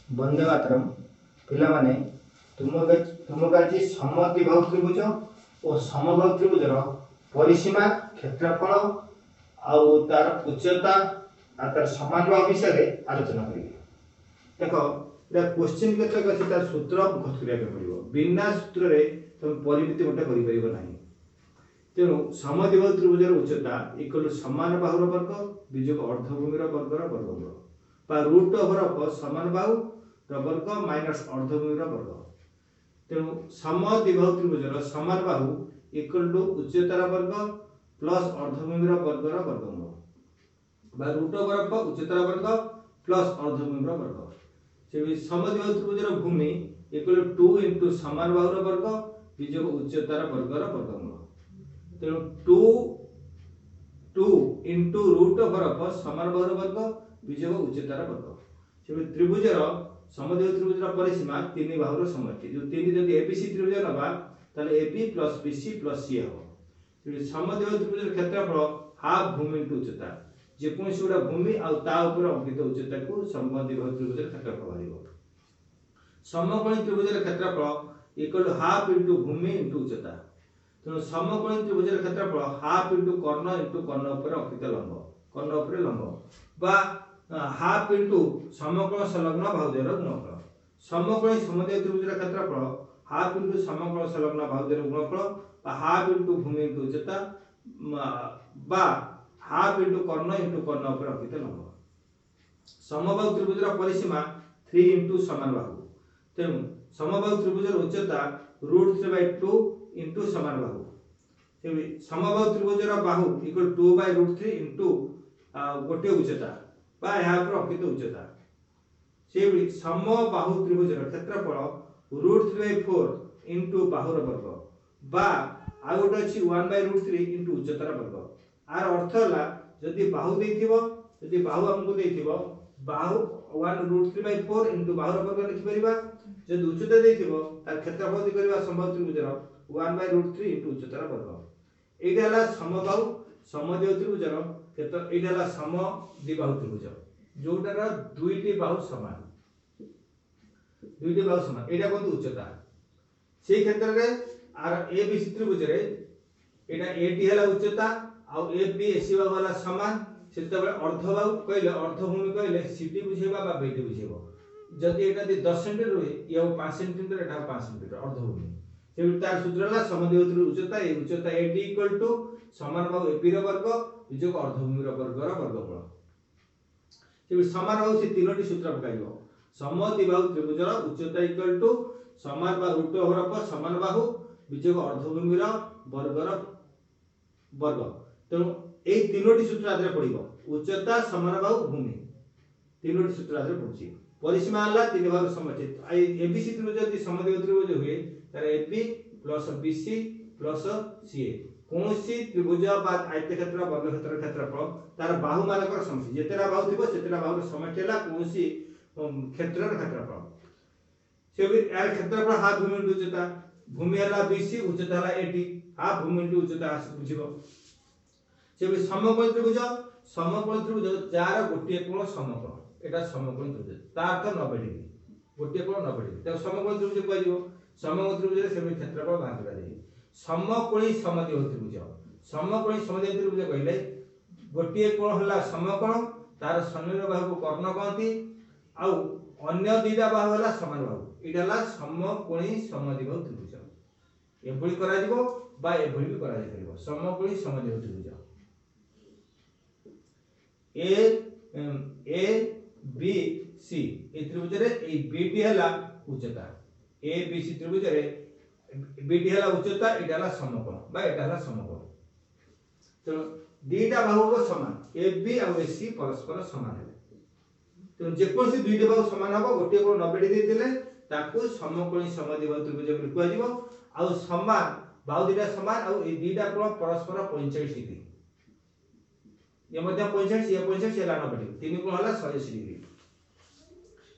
वंदे मातरम पिलामाने तुमको आज समद्विबाहु त्रिभुज और समबाहु त्रिभुजर परिसीमा क्षेत्रफल आउ तार उच्चता आ तार समान बाहु विषय आलोचना करिए। देखो क्वेश्चन केतक अच्छी तार सूत्र मुखस्त करिया पड़ो बिना सूत्र रे तुम परिमिति गोटे करि परिबो नाही। तेणु समद्विबाहु त्रिभुजर उच्चता इक्वल समान बाहुर वर्ग विजोग अर्धभूमिर वर्गर वर्गमूल बा रूट ओवर ऑफ समान बाहु वर्ग माइनस अर्धभूमिर वर्ग। तेणु समद्विबाहु त्रिभुजर समान बाहु इक्वल टू उच्चतार वर्ग प्लस अर्धभूमिर वर्गर वर्गमूल बा रूट ओवर ऑफ उच्चतार वर्ग प्लस अर्धभूमिर वर्ग। से समद्विबाहु त्रिभुजर भूमि इक्वल टू इंटू समान बाहुर वर्ग विजोग उच्चतार वर्गर वर्गमूल। तेणु two into root over of समान बाहुर वर्ग विजोग उच्चतार वर्ग। से त्रिभुजर समद्विबाहु त्रिभुजर परिसीमा तीन बाहुर समष्टि जो तीन जदि एबीसी त्रिभुज नबा ताले एबी प्लस बीसी प्लस सी हो। समद्विबाहु त्रिभुजर क्षेत्रफल हाफ भूमि इंटू उच्चता जेकोसी गुड़ा भूमि आ ता ऊपर अंकित उच्चता को समद्विबाहु त्रिभुजर क्षेत्रफल बाहरिबो। समकोणी त्रिभुजर क्षेत्रफल इक्वल टू हाफ इंटू भूमि इंटू उच्चता। तेणु समकोणी त्रिभुजर क्षेत्रफल हाफ इंटू कर्ण ऊपर अंकित लंब कर्ण ऊपर लंब बा हाफ इंटू समकोण संलग्न बाहुद्वयर गुणफल। समकोणी समद्विबाहु त्रिभुजर क्षेत्रफल हाफ इंटू समकोण संलग्न बाहुद्वयर गुणफल बा हाफ इंटू भूमि इंटू उच्चता बा हाफ इंटू कर्ण ऊपर अंकित लंब। समबाहु त्रिभुजर परिसीमा 3 इंटू समान बाहु। तेणु समबाहु त्रिभुजर उच्चता √3/2 इंटू समान बाहु। समबाहु त्रिभुजर बाहु इक्वल 2/√3 इंटू गोटे उच्चता बा यहाँ पर अंकित उच्चता। से समबाहु त्रिभुजर क्षेत्रफल √3/4 इंटू बाहुर वर्ग बा आ गोटे अछि 1/√3 इंटू उच्चतार वर्ग। आर अर्थ होला जदि बाहु देथिबो जदि बाहु हमको देथिबो बाहु 1√3/4 इंटू बाहुर वर्ग लिखि परिबा। जदि उच्चता देथिबो तार क्षेत्रफल दि करबा समबाहु त्रिभुजर 1/√3 इंटू उच्चतार वर्ग। एटा हला समबाहु समद्विबाहु त्रिभुजर क्षेत्र एटा हला समद्विबाहु त्रिभुज जोटार दुईटी बाहु समान एटा कोन उच्चता। से क्षेत्र रे आर ए बी सी त्रिभुज रे एटा एटी हला उच्चता आ ए बी एसी बाहु हला समान। सेतबे अर्धबाहु कहले अर्धभूमि कहले सीटी बुझेबा बा बेटी बुझेबो। जदि एटा 10 सेंटीमीटर होय या 5 सेंटीमीटर एटा 5 सेंटीमीटर अर्धभूमि। से तार सूत्र हला समद्विबाहु त्रिभुज उच्चता ए उच्चता एटी इक्वल टू समान बाहु एबी रो वर्ग विजोग अर्धभूमि रो वर्गर वर्गमूल। से समान बाहु से तीनोटी सूत्र पकाइबो। समद्विबाहु त्रिभुजर उच्चता इक्वल टू समान बाहु रूट ओवर ऑफ समान बाहु विजोग अर्धभूमि रो वर्गर वर्ग। तेणु ए तीनोटी सूत्र आदरे पड़िबो उच्चता समान बाहु भूमि तीनोटी सूत्र आदरे पड़छि। परिसीमा हला तीन बाहु समष्टि एबीसी त्रिभुज यदि समद्विबाहु त्रिभुज हुए तार AB plus BC plus CA कोनोसी त्रिभुज बा आयतक्षेत्र वर्गक्षेत्र क्षेत्रफल तार बाहु मानकर समष्टि जेतेरा बाहु थिबो सेतेरा बाहुर समष्टि हला कोनोसी क्षेत्रर क्षेत्रफल। से भी यार क्षेत्रफल हाफ भूमि इंटू उच्चता भूमि हला बीसी उच्चता हला एटी हाफ भूमि इंटू उच्चता बुझिबो। से भी समकोण त्रिभुज जार गोटे कोण समकोण एटा समकोण त्रिभुज तार अर्थ 90 डिग्री गोटे कोण 90 डिग्री त समकोण त्रिभुज कहजिवो। समकोण त्रिभुज रे से भी क्षेत्रफल बाहर करा जाय। समकोणी समद्विबाहु त्रिभुज कहले गोटे कोण हला समकोण तार सन्निहित बाहु को कर्ण कहती आ अन्य दुईटा बाहु हला समान बाहु एटा हला समकोणी समद्विबाहु त्रिभुज। एभଳି करा जिवो बा एभଳି भी करा जाय परिबो समकोणी समद्विबाहु त्रिभुज। ए बी सी ए त्रिभुज रे ए बीटी हला उच्चता ए बी सी त्रिभुज रे बीटी हला उच्चता एटा हला समकोण बा एटा हला समकोण। तो दुईटा बाहु को समान ए बी आ ए सी परस्पर समान है। तो जेकोसी दुईटा बाहु समान हबो गोटे कोण 90 डिग्री देले ताकू समकोणी समद्विबाहु त्रिभुज बोली कुआ जिवो। आ समान बाहु दुईटा समान आ ए दुईटा कोण परस्पर 45 डिग्री ये मध्य 45 ये 45 हला 90 डिग्री तीन कोण हला 180 डिग्री।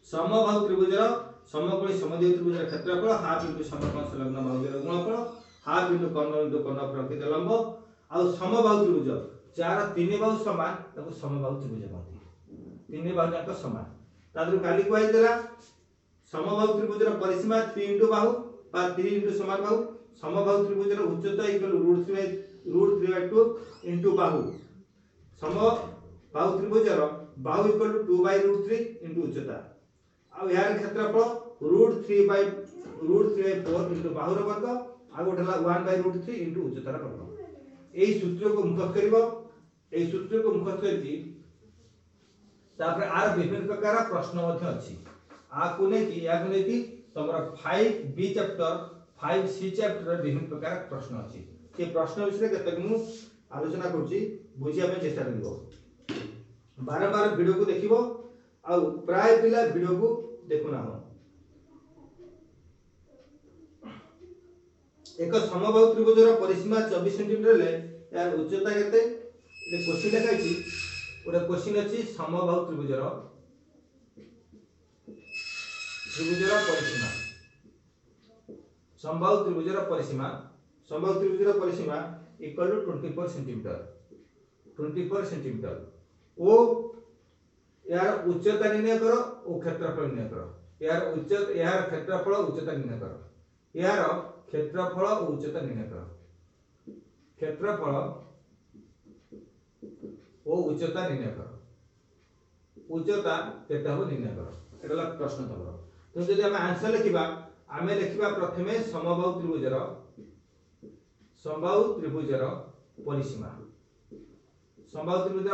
समबाहु त्रिभुजर समकोणी समद्विबाहु त्रिभुजर क्षेत्रफल हाफ इंटू समकोण संलग्न बाहुद्वयर गुणफल हाफ इंटू कर्ण प्रकृत लंब आ समबाहु त्रिभुज जार तीन बाहु समान ताको समबाहु त्रिभुज कहती। तीन बाहु जाक समान तादर काली कहै देला समबाहु त्रिभुजर परिसीमा 3 इंटू बाहु बा 3 इंटू समान बाहु समबाहु त्रिभुजर उच्चता इक्वल √3/2 इंटू बाहु समबाहु त्रिभुजर बाहु इक्वल टू 2/√3 इंटू उच्चता आ यार क्षेत्रफल √3/4 इंटू बाहुर वर्ग आ गोटला 1/√3 इंटू उच्चतार वर्ग। एई सूत्र को मुखस्त करिवो एई सूत्र को मुखस्त करके तापर आर विभिन्न प्रकार प्रश्न मध्ये अछि आ को नै कि तमरा 5B चैप्टर 5C चैप्टर विभिन्न प्रकार प्रश्न अछि के प्रश्न विषय केतक मु आलोचना करछि बुझिया पे चेष्टा करिवो बारंबार वीडियो को देखिवो आ प्राय पिला वीडियो को देखुना हो। एक समबाहु त्रिभुजर परिसीमा 24 सेंटीमीटर ले यार उच्चता केते ए क्वेश्चन लिखा छी ओटा क्वेश्चन अछि समबाहु त्रिभुजर परिसीमा समबाहु त्रिभुजर परिसीमा इक्वल टू 24 सेंटीमीटर ओ यार उच्चता निर्णय करो ओ क्षेत्रफल निर्णय करो यार क्षेत्रफल उच्चता निर्णय करो यार क्षेत्रफल और उच्चता निर्णय करो क्षेत्रफल ओ उच्चता निर्णय करो उच्चता केते हो निर्णय करो एटा प्रश्न तमरो तो जदि हम आंसर लिखिबा आमे लिखिबा प्रथमे समबाहु त्रिभुजर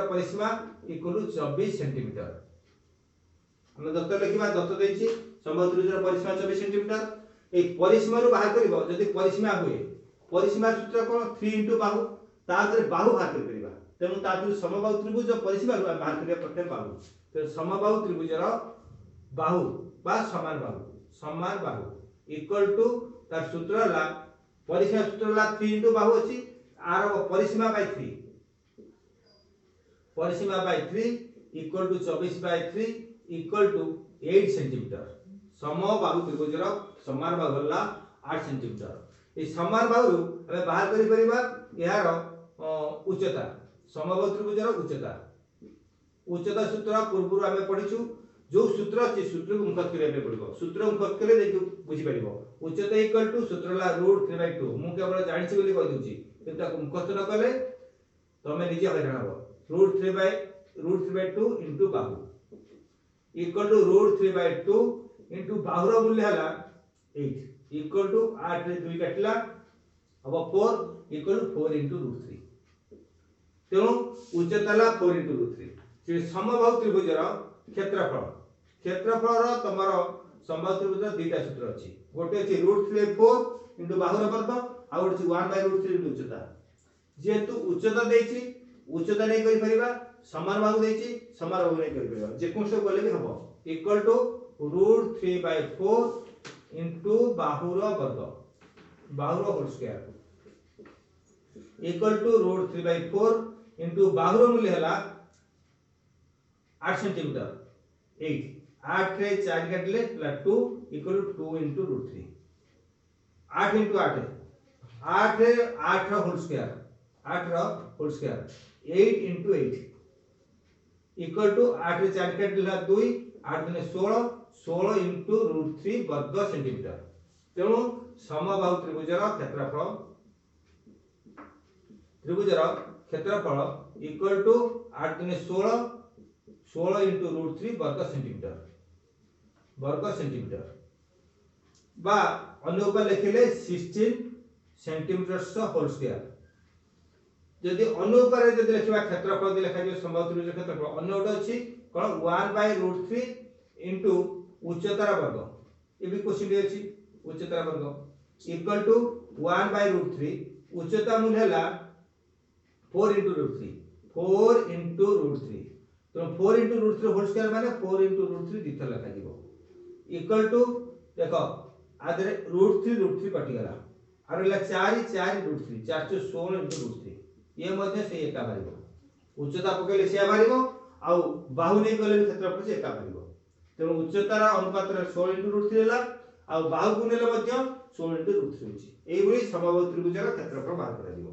परिसीमा इक्वल 24 सेंटीमीटर हम दत्त लिखिबा दत्त देछि समबाहु त्रिभुजर परिसीमा 24 सेंटीमीटर ए परिसीमा रु बाहर करिवो जदि परिसीमा हुए परिसीमा सूत्र कोन 3 इंटू बाहु तादरे बाहु बाहर करिबा तेनु तादरे समबाहु त्रिभुज परिसीमा रु बाहर करिया प्रथम बाहु तो समबाहु त्रिभुजर बाहु बा समान बाहु इक्वल टू तार सूत्र ला परिसीमा सूत्र ला 3 इंटू बाहु अछि आर परिसीमा by 3 equal to 24/3 equal to 8 centimetre समबाहु त्रिभुजर समान बाहु ला 8 सेंटीमीटर ए समान बाहु रु हमें बाहर करि परिबा यार उच्चता समबाहु त्रिभुजर उच्चता सूत्र पूर्व हमें पढिछु जो सूत्र अछि सूत्र को मुखस्त करिया पड़िबो सूत्र मुखस्त करे जे बुझि परिबो उच्चता इक्वल टू सूत्र ला √3/2 मु केवल जानिछि बोली कहि दोछि किंतु ताको मुखस्त न कले तमे निजे हैरान हो √3/2 into Bahu equal to √3/2 into बाहुर मूल्य हला 8 इक्वल टू 8 रे 2 काटला अब 4 इक्वल टू 4 इनटू √3 तेणु उच्चता ला 4 इनटू √3 से समबाहु त्रिभुजर क्षेत्रफल तमर समबाहु त्रिभुजर दुईटा सूत्र अछि गोटे अछि √3/4 इनटू बाहुर वर्ग आ गोटे अछि 1/√3 इनटू उच्चता जेतु उच्चता देछि उच्चता नै करि परिबा समान बाहु देछि समान बाहु नै करि परिबा जे कोन से बोले भी हबो इक्वल टू √3/4 इनटू बाहुर वर्ग बाहुर whole square equal to √3/4 into बाहुर मूल्य हला 8 सेंटीमीटर 8 रे 4 काटले हला 2 इक्वल टू 2 इनटू √3 8 इनटू 8 8 रे 8 whole square 8 into 8 equal to 8 रे 4 काटले हला 2 8 दुने 16 इनटू √3 वर्ग सेंटीमीटर तेणु समबाहु त्रिभुजर क्षेत्रफल इक्वल टू 8 दुने 16 इनटू √3 वर्ग सेंटीमीटर बा अन्य उपाय लिखिले 16 सेंटीमीटर होल स्क्वायर जदि अन्य उपाय जदि लिखिबा क्षेत्रफल दि लिखा जे समबाहु त्रिभुज क्षेत्रफल अन्य उडा अछि कोन 1/√3 इनटू उच्चतार वर्ग ए भी क्वेश्चन दे अछि उच्चतार वर्ग इक्वल टू 1/√3 उच्चता मूल्य हला 4 इनटू √3 तो 4 इनटू √3 होल स्क्वायर माने 4 इनटू √3 दिथर लिखा जीवो इक्वल टू देखो आदरे √3 कटि गला आरो ला 4 √3 416 इनटू √3 ये मध्ये से एका बारिबो उच्चता पकेले से बारिबो आ बाहु नै गले क्षेत्रफल से एका बारिबो तेणु उच्चतार अनुपात 16 इनटू √3 हला आ बाहु गुणेले मध्ये 16 इनटू √3 होची एई भली समबाहु त्रिभुजर क्षेत्रफल बाहर करा जीवो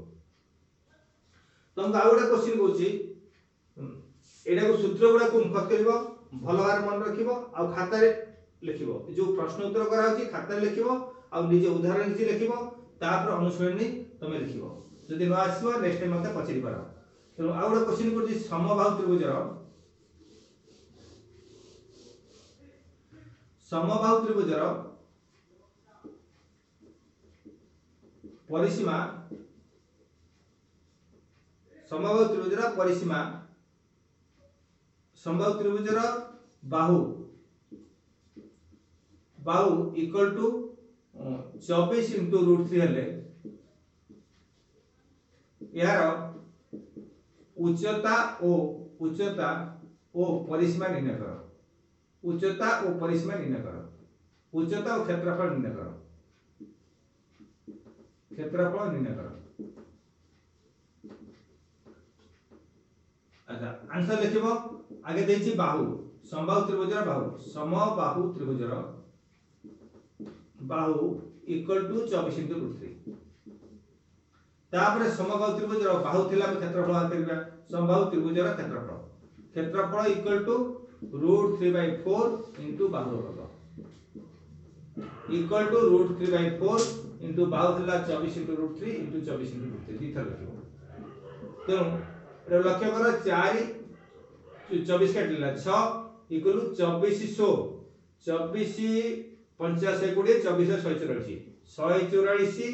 तम आउडा क्वेश्चन कोची एडा को सूत्र गुडा को मुखस्त करबो भलो भार मन रखिबो आ खाता रे लिखिबो जो प्रश्न उत्तर करा होची खाता लिखिबो आ निजे उदाहरण जे लिखिबो तापर अनुसरणी तमे लिखिबो जदि न आसीबो नेक्स्ट टाइम मते पछिरि पारो तो आ गोटे क्वेश्चन करछि समबाहु त्रिभुजर परिसीमा समबाहु त्रिभुजर बाहु इक्वल टू 24 इंटू √3 हेले यार उच्चता ओ परिसीमा निर्णय करो उच्चता और परिसीमा निर्णय करो उच्चता और क्षेत्रफल निर्णय करो अच्छा आंसर लिखिबो आगे देछि बाहु समबाहु त्रिभुजर बाहु इक्वल टू 24 इंटू √3 तापर समबाहु त्रिभुजर बाहु थिला क्षेत्रफल बाहर करबा समबाहु त्रिभुजर क्षेत्रफल इक्वल टू √3/4 इंटू बाहु वर्ग इक्वल टू √3/4 इंटू बाहु थिला 24 इंटू √3 इंटू 24 इंटू √3 दी थर लिखिबो तो एटा लक्ष्य करो 4 24 काटिला 6 इक्वल टू 2400 24 50 20 24 144 144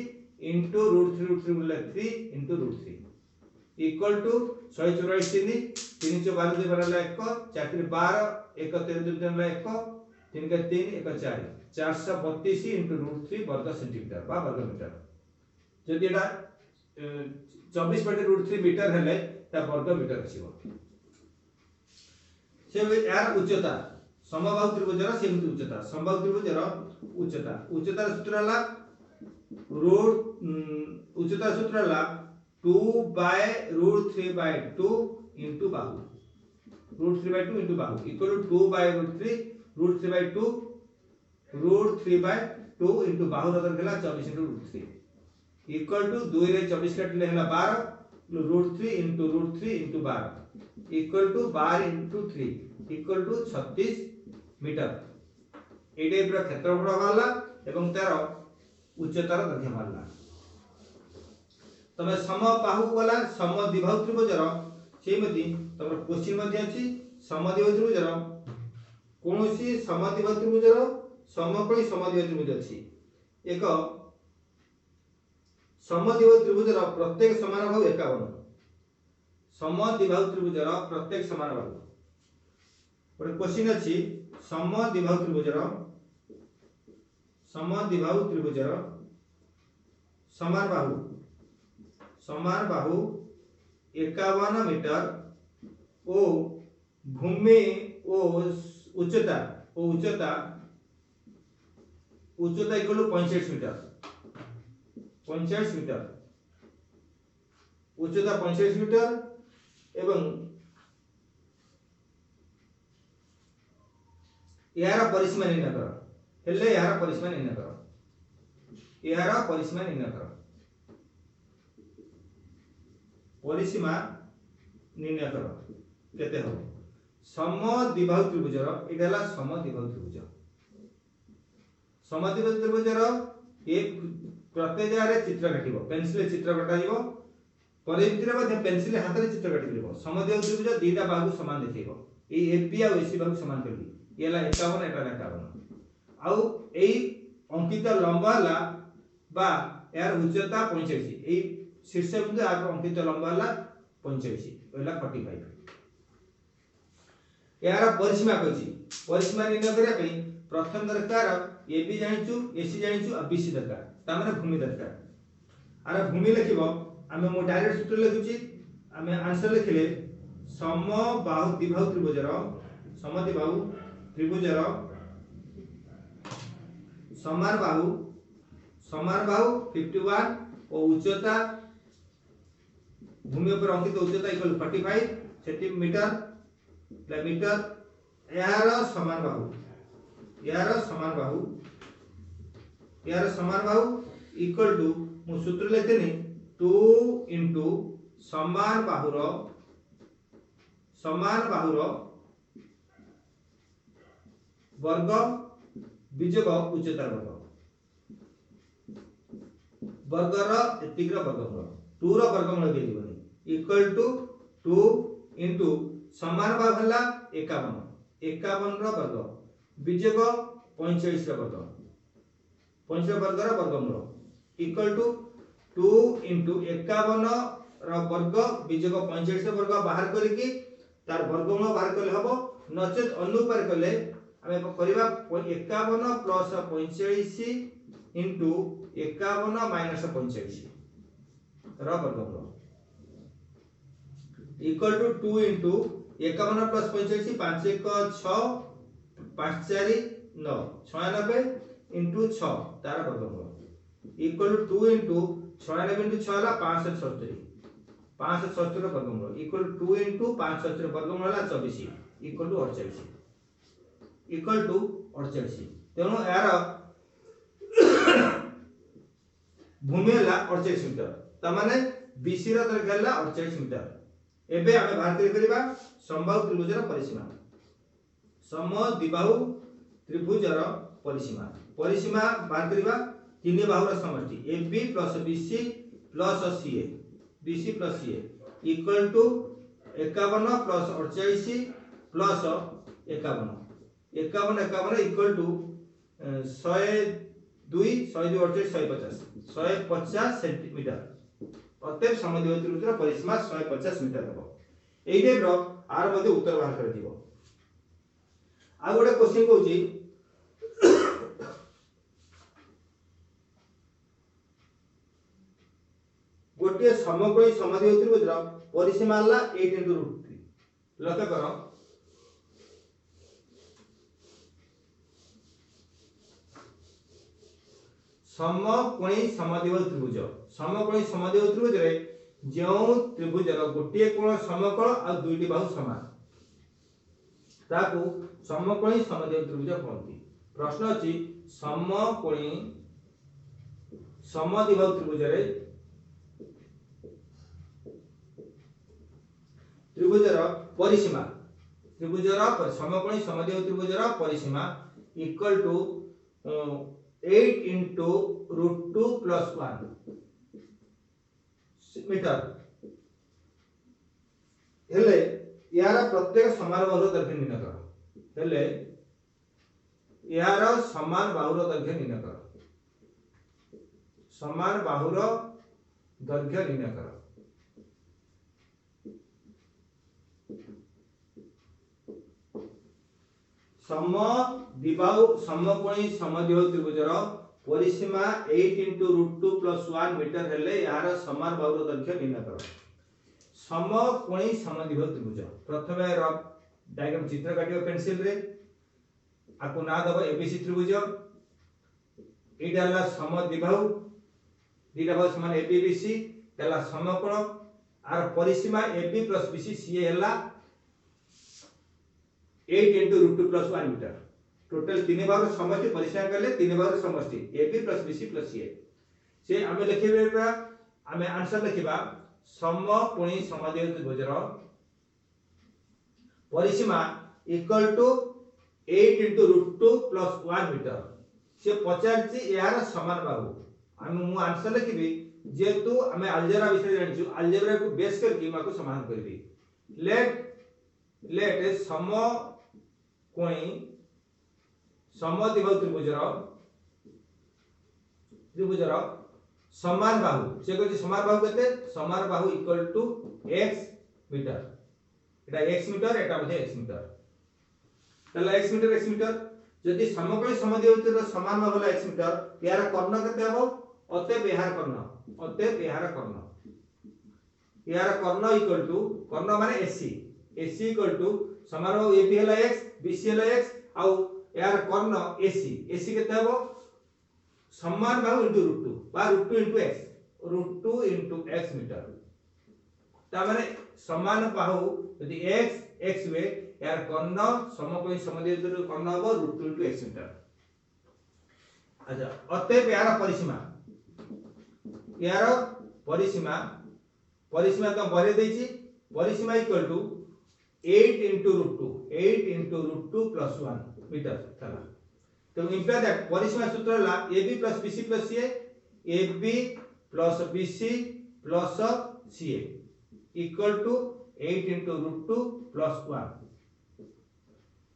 इंटू √3 बोले 3 इंटू √3 इक्वल टू 144 3 3 12 2 12 1 4 12 1 13 2 1 3 के 3 1 4 432 इंटू √3 वर्ग सेंटीमीटर बा वर्ग मीटर जदि एटा 24 बटे √3 मीटर हेले ता वर्ग मीटर आसीबो से यार उच्चता समबाहु त्रिभुजर सेमति उच्चता समबाहु त्रिभुजर उच्चता सूत्र हला उच्चता सूत्र हला 2/√3/2 into Bahu √3/2 into Bahu equal to 2/√3 √3/2 √3/2 into Bahu rather गेला 24 इंटू √3 इक्वल टू 2 रे 24 काटले हला 12 √3 into √3 into 12 equal to 12 into 3 equal to 36 metre ए टाइप रो क्षेत्रफल वाला एवं तार उच्चतार दैर्घ्य वाला तमे समबाहु वाला समद्विबाहु त्रिभुजर सेमति तमर क्वेश्चन मध्ये अछि समद्विबाहु त्रिभुजर कोनोसी समद्विबाहु त्रिभुजर समकोणी समद्विबाहु त्रिभुज अछि एक समद्विबाहु त्रिभुजर प्रत्येक समान बाहु 51 समद्विबाहु त्रिभुजर प्रत्येक समान बाहु गोटे क्वेश्चन अछि समद्विबाहु त्रिभुजर समान बाहु 51 मीटर ओ भूमि ओ उच्चता इक्वल टू 65 मीटर उच्चता 65 मीटर एवं यार परिसीमा निर्णय करो हेले यार परिसीमा निर्णय करो केते हो समद्विबाहु त्रिभुजर एटाला समद्विबाहु त्रिभुजर एक प्रत्येक जगह चित्र काटिबो पेंसिल चित्र काटा जिवो परिमिति रे मध्ये पेंसिल हाथ रे चित्र काटि दिबो समद्विबाहु त्रिभुज दीटा बाहु समान देखैबो ए एबी आ एसी बाहु समान करबी येला 51 एटा 51 आउ एई अंकित लंब हला बा यार उच्चता 85 एई शीर्ष बिंदु आ अंकित लंब हला 85 एला 45 यार परिसीमा निर्णय करिया पई प्रथम दरकार एबी जानिचु एसी जानिचु आ बीसी दरकार ता माने भूमि दरकार आर भूमि लिखिबो आमे मो डायरेक्ट सूत्र लिखुची आमे आंसर लिखिले समद्विबाहु त्रिभुजर समान बाहु 51 और उच्चता भूमि पर अंकित उच्चता इक्वल 45 सेंटीमीटर यार समान बाहु इक्वल टू मु सूत्र लेतेनी 2 इंटू समान बाहुर वर्ग विजोग उच्चतार वर्ग वर्गर एतिग्र वर्गमूल 2 रो वर्गमूल दे दिबनी इक्वल टू 2 इनटू समान भाग हला 51 रो वर्ग विजोग 45 रो वर्ग 45 वर्ग रो वर्गमूल इक्वल टू 2 इनटू 51 रो वर्ग विजोग 45 रो वर्ग बाहर करके तार वर्गमूल बाहर करले हबो नचेत अनुपार करले आमे करबा 51 प्लस 45 इनटू 51 माइनस 45 रो वर्गमूल equal to 2 into 51 plus 45 5 1 6 5 4 9 96 into 6 तार वर्गमूल इक्वल टू 2 इनटू 96 इनटू 6 हला 576 576 रो वर्गमूल इक्वल टू 2 इनटू 576 वर्गमूल हला 24 इक्वल टू 48 तेणु यार भूमि हला 48 मीटर त माने बीसी रो दैर्घ्य हला 48 मीटर एबे आमे बाहर करिबा समबाहु त्रिभुजर परिसीमा समद्विबाहु त्रिभुजर परिसीमा बाहर करिबा तीन बाहुर समष्टि AB plus BC plus CA equal to 51 plus 48 plus 51 equal to 102 150 centimetre अतएव समद्विबाहु त्रिभुजर परिसीमा 150 मीटर हो एई टाइप रो आर मध्ये उत्तर बाहर कर दिबो आ गोटे क्वेश्चन कहूची गोटे समकोणी समद्विबाहु त्रिभुजर परिसीमा हला 8 * √3 लक्ष्य करो समकोणी समद्विबाहु त्रिभुज रे जो त्रिभुजर गोटे कोण समकोण आ दुईटी बाहु समान ताकू समकोणी समद्विबाहु त्रिभुज कहती प्रश्न अछि समकोणी समद्विबाहु त्रिभुजर परिसीमा समकोणी समद्विबाहु त्रिभुजर परिसीमा equal to 8 into √2 plus 1 metre हेले यार प्रत्येक समान बाहुर दैर्घ्य निर्णय कर हेले यार समान बाहुर दैर्घ्य निर्णय कर समान बाहुर दैर्घ्य निर्णय कर समकोणी समद्विबाहु त्रिभुजर परिसीमा 8 into √2 plus 1 मीटर हेले यार समान बाहुर दैर्घ्य निर्णय कर समकोणी समद्विबाहु त्रिभुज प्रथमे डायग्राम चित्र काटियो पेंसिल रे आकु ना दबो एबीसी त्रिभुज एटा हला समद्विबाहु दीटा बाहु समान एबीबीसी हला समकोण आर परिसीमा एबी प्लस बीसी सीए हला 8 into √2 plus 1 मीटर टोटल तीन बार समष्टि परिसीमा करले तीन बार समष्टि AB plus BC plus CA से आमे लिखिबा आमे आंसर लिखिबा समकोणी समद्विबाहु त्रिभुजर परिसीमा equal to 8 into √2 plus 1 metre से 50 यार समान बाहु आमे मु आंसर लिखिबी जेतु आमे अलजेब्रा विषय जानिछु अलजेब्रा को बेस करके माको समाधान करबी लेट समकोणी समद्विबाहु त्रिभुजर समान बाहु से कहछि समान बाहु केते समान बाहु equal to x metre Etah x metre एटा मध्ये x मीटर तला x मीटर जदि समकोणी समद्विबाहु त्रिभुजर समान बाहु होला x मीटर यार कर्ण केते हबो अतएव यार कर्ण इक्वल टू कर्ण माने AC इक्वल टू समान बाहु AB हला x BC हला x आउ यार कर्ण AC केते हबो समान बाहु इनटू √2 बा √2 इनटू x मीटर ता माने समान बाहु यदि x वे यार कर्ण समकोणी समद्विबाहु कर्ण हबो √2 इनटू x मीटर अच्छा अतएव यार परिसीमा तो बरे देछि परिसीमा equal to 8 into √2 plus 1 metre चला तो इंप्लाई दैट परिसीमा सूत्र ला AB plus BC plus CA AB plus BC plus CA equal to 8 into √2 plus 1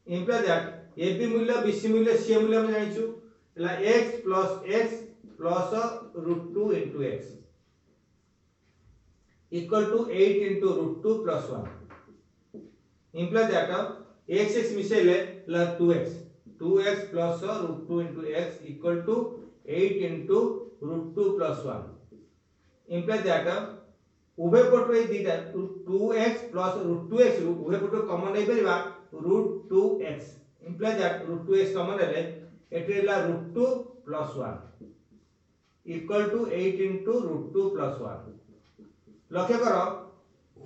imply that AB मूल्य BC मूल्य CA मूल्य हम जानिछु ला x plus √2 into x equal to 8 into √2 plus 1 imply that x मिसेले La 2x plus √2 into x equal to 8 into √2 plus 1 imply that उभय पट रे दीटा 2x plus √2x रु उभय पट कॉमन नै परिबा √2x imply that √2x common हेले एटे ला √2 plus 1 equal to 8 into √2 plus 1 लक्ष्य करो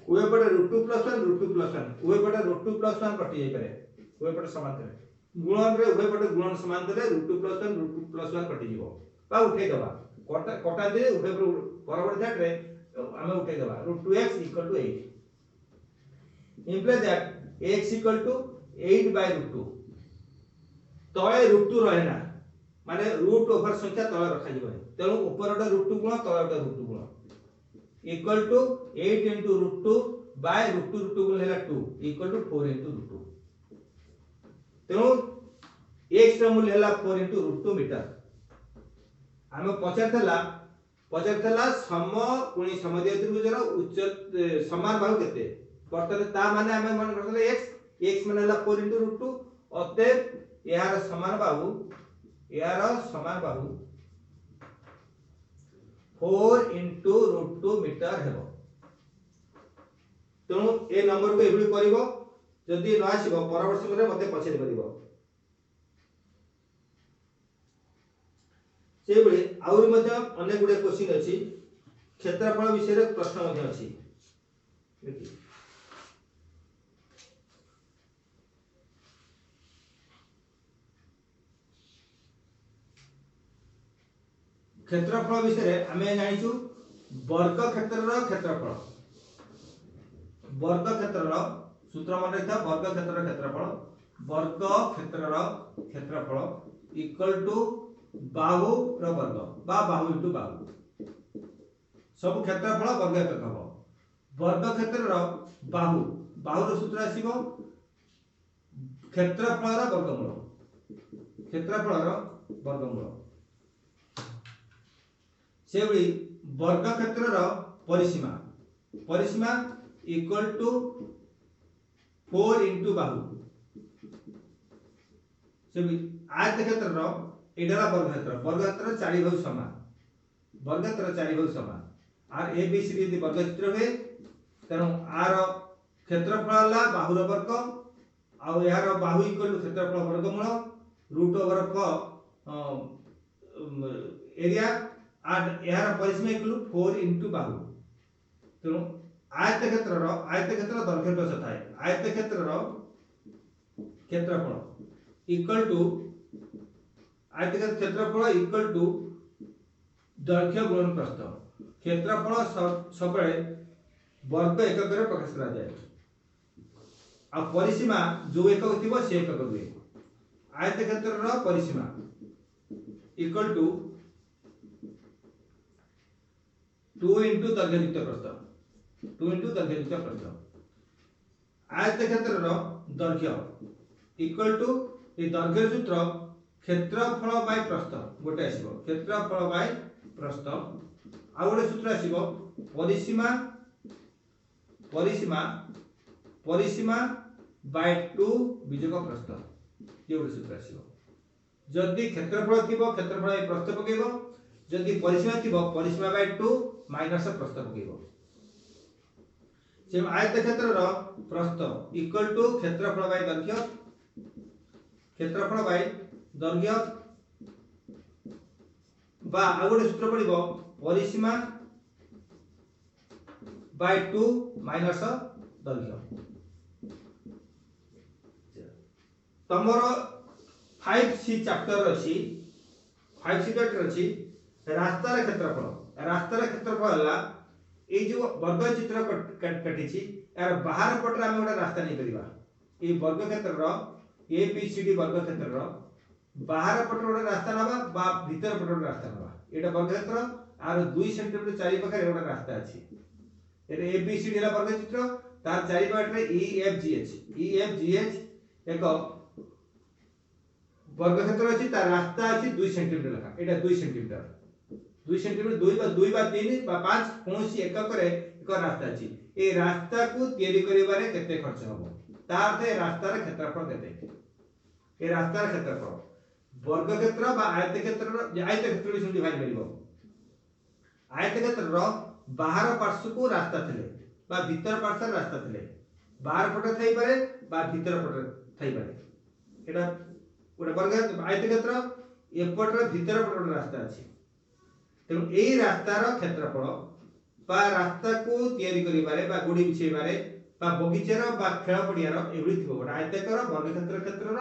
उभय पट √2 plus 1 √2 plus 1 उभय पट √2 plus 1 कटि जाय पारे उभय पट समांतर गुणन रे उभय पट गुणन समांतर रे √2 plus 1 √2 plus 1 कटि जीवो बा उठै दबा कटा दे उभय परवर्ती साइड रे हमें उठै दबा √2x equal to 8 imply that x equal to 8 by √2 तळे √2 रहे ना माने रूट ओवर संख्या तळे रखा जीवनी तेनु ऊपरटा √2 गुण तळटा √2 गुण इक्वल टू 8 into √2 by √2 गुण हेला 2 इक्वल टू 4 into √2 तेनु x ର मूल्य हेला 4 into √2 मीटर हम पचारथला सम पुनी समद्विबाहु त्रिभुजर उच्च समान बाहु केते परतले ता माने हम मन करथले x माने हेला 4 into √2 अतएव यार समान बाहु 4 into √2 मीटर हेबो तेनु ए नंबर को एबुली करिवो जदी न आसीबो परवर्ती समय मते पछेरि करिवो से बळे आउरी मध्ये अनेक गुडे क्वेश्चन अछि क्षेत्रफल विषय रे प्रश्न मध्ये अछि देखि क्षेत्रफल विषय रे हमें जानिछु वर्ग क्षेत्रर क्षेत्रफल सूत्र मन रखता वर्ग क्षेत्रर क्षेत्रफल इक्वल टू बाहु रो वर्ग बा बाहु इनटू बाहु सब क्षेत्रफल वर्ग एकक हबो वर्ग क्षेत्रर बाहु रो सूत्र आसीबो क्षेत्रफल रो वर्गमूल सेबली वर्ग क्षेत्रर परिसीमा इक्वल टू 4 into बाहु सेबली आयत क्षेत्रर एडाला वर्ग क्षेत्र 4 भाग समान आर ए बी सी डी वर्ग क्षेत्र है तेनु आर क्षेत्रफल ला बाहु रो वर्ग आ यार बाहु इक्वल टू क्षेत्रफल वर्गमूल रूट ओवर ऑफ एरिया आर यार परिसीमा इक्वल टू 4 into बाहु तेनु आयत क्षेत्र दैर्घ्य प्लस थाए आयत क्षेत्रर क्षेत्रफल इक्वल टू आयतकार क्षेत्रफल इक्वल टू दैर्घ्य गुणन प्रस्थ क्षेत्रफल सबले वर्ग एकक रे प्रकाश करा जाय आ परिसीमा जो एकक थिबो से एकक हुए आयत क्षेत्र रो परिसीमा इक्वल टू 2 into दैर्घ्य युक्त प्रस्थ आयत क्षेत्र रो दैर्घ्य इक्वल टू ए दैर्घ्य सूत्र क्षेत्रफल बाय प्रस्थ गोटे आसीबो क्षेत्रफल बाय प्रस्थ आ गोटे सूत्र आसीबो परिसीमा बाय 2 विजोग प्रस्थ ये गोटे सूत्र आसीबो जदी क्षेत्रफल थिबो क्षेत्रफल बाय प्रस्थ पकेबो जदी परिसीमा थिबो परिसीमा बाय 2 माइनस प्रस्थ पकेबो से आयत क्षेत्र रो प्रस्थ इक्वल टू क्षेत्रफल बाय दैर्घ्य बा आ गोटे सूत्र पड़िबो परिसीमा बाय 2 माइनस दैर्घ्य तमरो 5C चैप्टर अछि 5C चैप्टर अछि रास्तार क्षेत्रफल हला ए जो वर्ग चित्र कटिछि यार बाहर पटरा हम गोटे रास्ता नै परिबा ए वर्ग क्षेत्र रो ए बी सी डी वर्ग क्षेत्र रो बाहर पट गोटे रास्ता नवा बा भीतर पट गोटे रास्ता नवा एटा वर्ग क्षेत्र आर 2 सेंटीमीटर चारि पाखे गोटे रास्ता अछि एरे ए बी सी डी ला वर्ग चित्र तार चारि पाखे ई एफ जी एच एक वर्ग क्षेत्र अछि तार रास्ता अछि 2 सेंटीमीटर लखा एटा 2 सेंटीमीटर 2 बा 3 बा 5 कोनोसी एकक रे एक रास्ता अछि ए रास्ता को तयारी करिबारे केते खर्च हबो तार अर्थ रास्तार क्षेत्रफल केते ए रास्तार क्षेत्रफल वर्ग क्षेत्र बा आयत क्षेत्र भी सुन भाई मिलबो आयत क्षेत्र रो बाहर पार्श्व को रास्ता थिले बा भीतर पार्श्व रास्ता थिले बाहर पटे थाई पारे बा भीतर पटे थाई पारे एटा गोटे वर्ग आयत क्षेत्र एपटर भीतर पटे रास्ता अछि तेणु एई रास्तार क्षेत्रफल बा रास्ता को तयारी करिबारे बा गुडी बिछेबारे बा बगीचार बा खेल पडियार एभଳି थिबो गोटे आयताकार वर्ग क्षेत्रर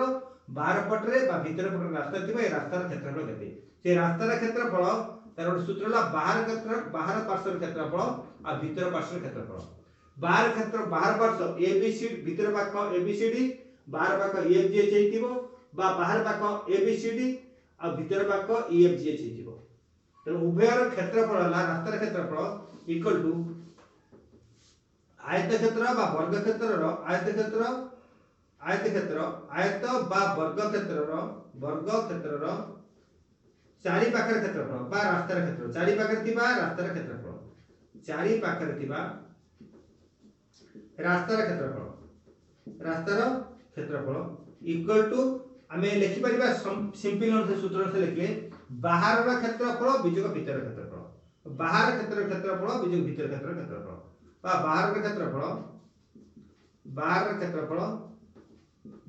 बाहर पटरे बा भीतर पटरे रास्ता थिबो ए रास्तार क्षेत्रफल केते से रास्तार क्षेत्रफल तार गोटे सूत्र ला बाहर पार्श्व क्षेत्रफल आ भीतर पार्श्व क्षेत्रफल बाहर पार्श्व ए बी सी भीतर पाख ए बी सी डी बाहर पाख ए एफ जी एच हेतिबो बा बाहर पाख ए बी सी डी आ भीतर पाख ई एफ जी एच हेतिबो तेणु उभयर क्षेत्रफल ला रास्तार क्षेत्रफल इक्वल टू आयत क्षेत्र बा वर्ग क्षेत्रर आयत बा वर्ग क्षेत्रर चारि पाखर क्षेत्रफल बा रास्तार क्षेत्र चारि पाखर थिबा रास्तार क्षेत्रफल चारि पाखर थिबा रास्तार क्षेत्रफल इक्वल टू आमे लिखि परिबा सिंपल सूत्र से लिखले बाहर क्षेत्रफल वियोग भीतर क्षेत्रफल बाहर क्षेत्रफल वियोग भीतर क्षेत्रफल बा बाहर क्षेत्रफल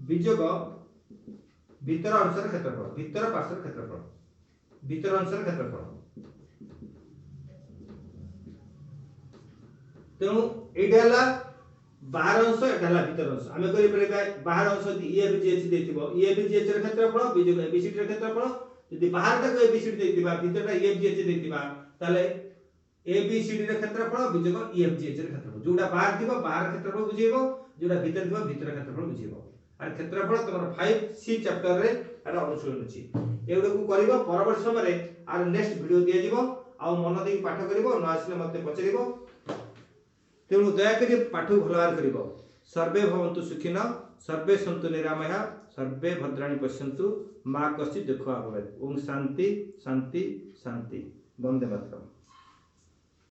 वियोग भीतर अंशर क्षेत्रफल भीतर पार्श्व क्षेत्रफल भीतर अंशर क्षेत्रफल तेणु एटा बाहर अंश एटा भीतर अंश आमे करि परिबा बाहर अंश ई एफ जी एच देथिबो ई एफ जी एच र क्षेत्रफल वियोग ए बी सी डी र क्षेत्रफल यदि बाहर तक ए बी सी डी देथिबा भीतर ई एफ जी एच देथिबा ताले ए बी सी डी र क्षेत्रफल वियोग ई एफ जी एच र क्षेत्रफल जोडा बाहर थिबो बाहर क्षेत्रफल बुझेबो जोडा भीतर थिबो भीतर क्षेत्रफल बुझेबो आर क्षेत्रफल तमर 5C चैप्टर रे आर अनुसरण अछि एगुडा को करबो परवर्ती समय रे आर नेक्स्ट वीडियो दिया जिवो आ मन देई पाठ करबो न आसले मते पचरिबो तेणु दया करी पाठ भल भाव कर सर्वे भवन्तु सुखिनः सर्वे सन्तु निरामया सर्वे भद्राणि पश्यन्तु मा कश्चित् दुःखं भवेत्। ओम शांति शांति शांति। वंदे मातरम्।